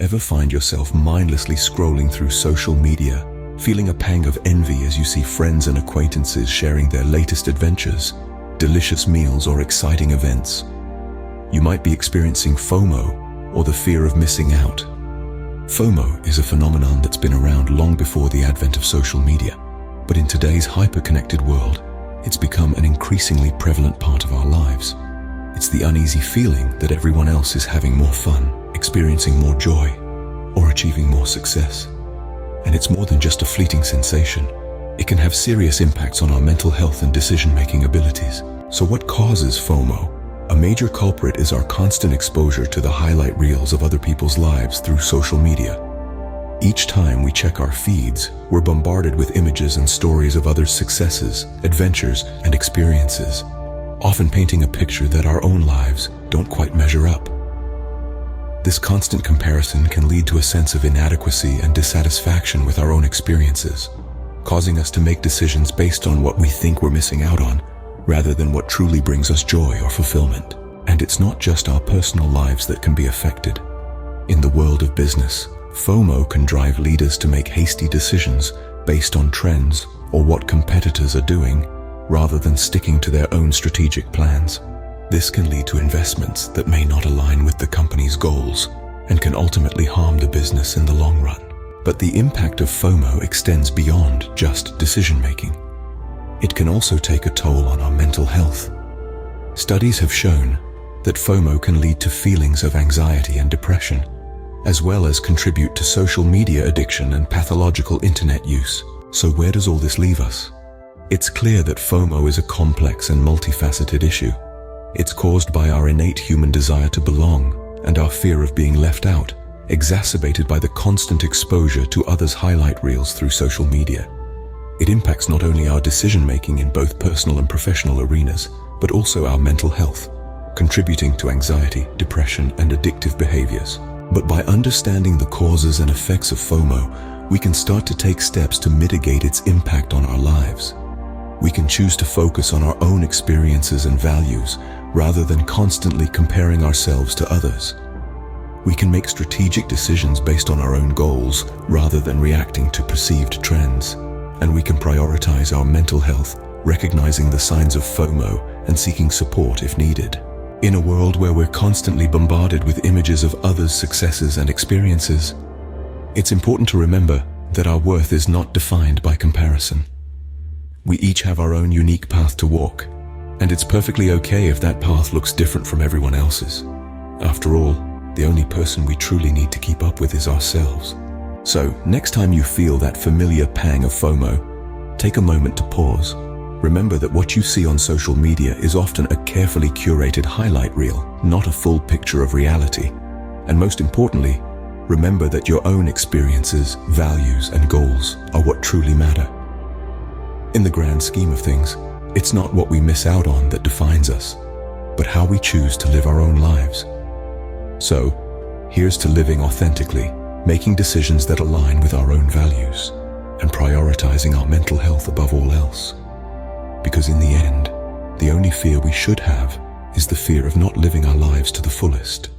Ever find yourself mindlessly scrolling through social media, feeling a pang of envy as you see friends and acquaintances sharing their latest adventures, delicious meals, or exciting events? You might be experiencing FOMO, or the fear of missing out. FOMO is a phenomenon that's been around long before the advent of social media, but in today's hyper-connected world, it's become an increasingly prevalent part of our lives. It's the uneasy feeling that everyone else is having more fun, experiencing more joy, or achieving more success. And it's more than just a fleeting sensation. It can have serious impacts on our mental health and decision-making abilities. So what causes FOMO? A major culprit is our constant exposure to the highlight reels of other people's lives through social media. Each time we check our feeds, we're bombarded with images and stories of others' successes, adventures, and experiences, often painting a picture that our own lives don't quite measure up. This constant comparison can lead to a sense of inadequacy and dissatisfaction with our own experiences, causing us to make decisions based on what we think we're missing out on, rather than what truly brings us joy or fulfillment. And it's not just our personal lives that can be affected. In the world of business, FOMO can drive leaders to make hasty decisions based on trends or what competitors are doing, rather than sticking to their own strategic plans. This can lead to investments that may not align with the company's goals and can ultimately harm the business in the long run. But the impact of FOMO extends beyond just decision-making. It can also take a toll on our mental health. Studies have shown that FOMO can lead to feelings of anxiety and depression, as well as contribute to social media addiction and pathological internet use. So where does all this leave us? It's clear that FOMO is a complex and multifaceted issue. It's caused by our innate human desire to belong and our fear of being left out, exacerbated by the constant exposure to others' highlight reels through social media. It impacts not only our decision-making in both personal and professional arenas, but also our mental health, contributing to anxiety, depression, and addictive behaviors. But by understanding the causes and effects of FOMO, we can start to take steps to mitigate its impact on our lives. We can choose to focus on our own experiences and values, rather than constantly comparing ourselves to others. We can make strategic decisions based on our own goals, rather than reacting to perceived trends. And we can prioritize our mental health, recognizing the signs of FOMO and seeking support if needed. In a world where we're constantly bombarded with images of others' successes and experiences, it's important to remember that our worth is not defined by comparison. We each have our own unique path to walk, and it's perfectly okay if that path looks different from everyone else's. After all, the only person we truly need to keep up with is ourselves. So, next time you feel that familiar pang of FOMO, take a moment to pause. Remember that what you see on social media is often a carefully curated highlight reel, not a full picture of reality. And most importantly, remember that your own experiences, values, and goals are what truly matter. In the grand scheme of things, it's not what we miss out on that defines us, but how we choose to live our own lives. So, here's to living authentically, making decisions that align with our own values, and prioritizing our mental health above all else. Because in the end, the only fear we should have is the fear of not living our lives to the fullest.